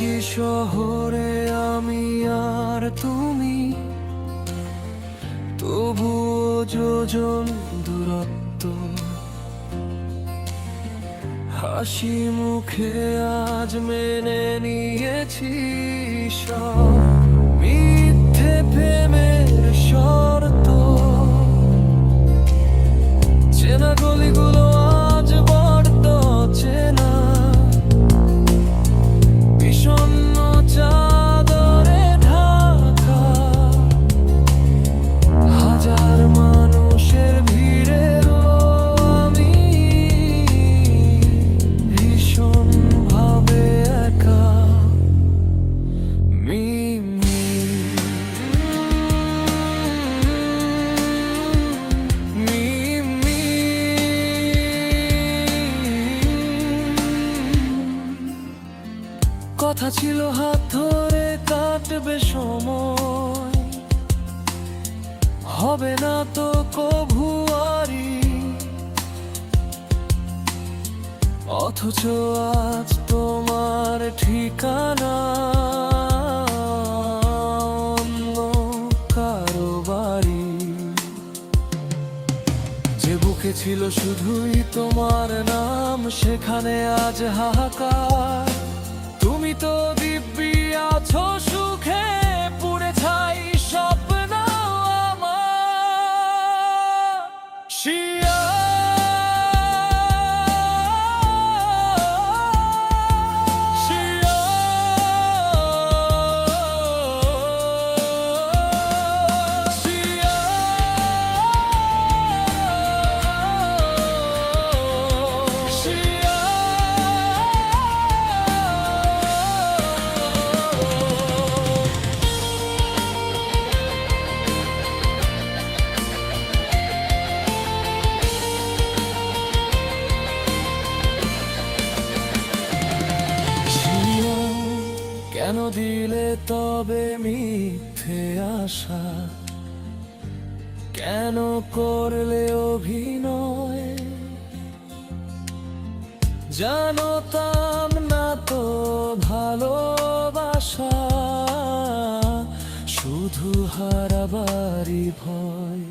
একই শহরে আমি আর তুমি, তবুও যোজন দূরত্ব। হাসি মুখে আজ মেনে নিয়েছি সব মিথ্যে প্রেমের শর্ত। চেনা গলিগুলো আজ বড্ড চেনা, বিষণ্ণ চাদরে ঢাকা। হাজার মানুষের ভিড়ে আমি ভীষণ ভাবে একা। মিমি মিমি কথা ছিল হাত ধরে কাটবে সময়, হবে না তো কভু আরি। অথচ আজ তোমার ঠিকানা অন্য কারো বাড়ি। যে বুকে ছিল শুধুই তোমার নাম, সেখানে আজ হাহাকার। তুমি তো দিব্যি আছো সুখে, পুড়ে ছাই স্বপ্ন আমার। শিয়া কেন দিলে তবে মিথ্যে আশা, কেন করলে অভিনয়? জানতাম না তো ভালোবাসা শুধু হারাবারই ভয়।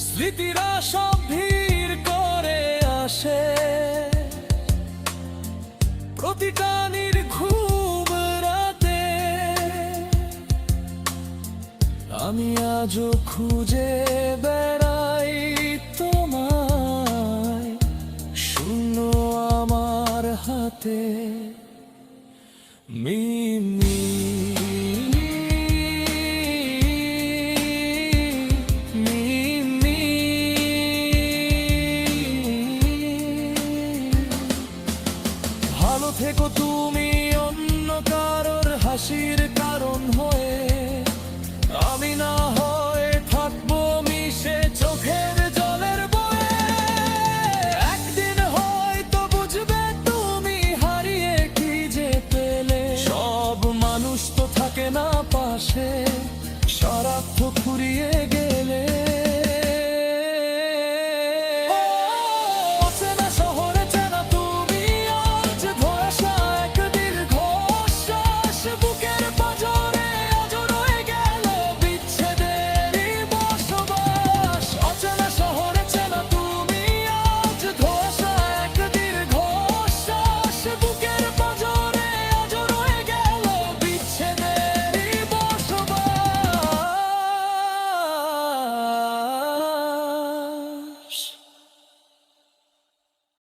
স্মৃতিরা সব ভিড় করে আসে, প্রতিটা নির্ঘুম রাতে। আমি আজও খুঁজে বেড়াই তোমায়, শূন্য আমার হাতে। মিমি ভালো থেকো তুমি অন্য কারোর হাসির কারণ হয়ে, আমি না হয় থাকবো মিশে চোখের জলের বয়ে। একদিন হয়তো বুঝবে তুমি হারিয়ে কি যে পেলে। সব মানুষ তো থাকে না পাশে, স্বার্থ ফুরিয়ে গেলে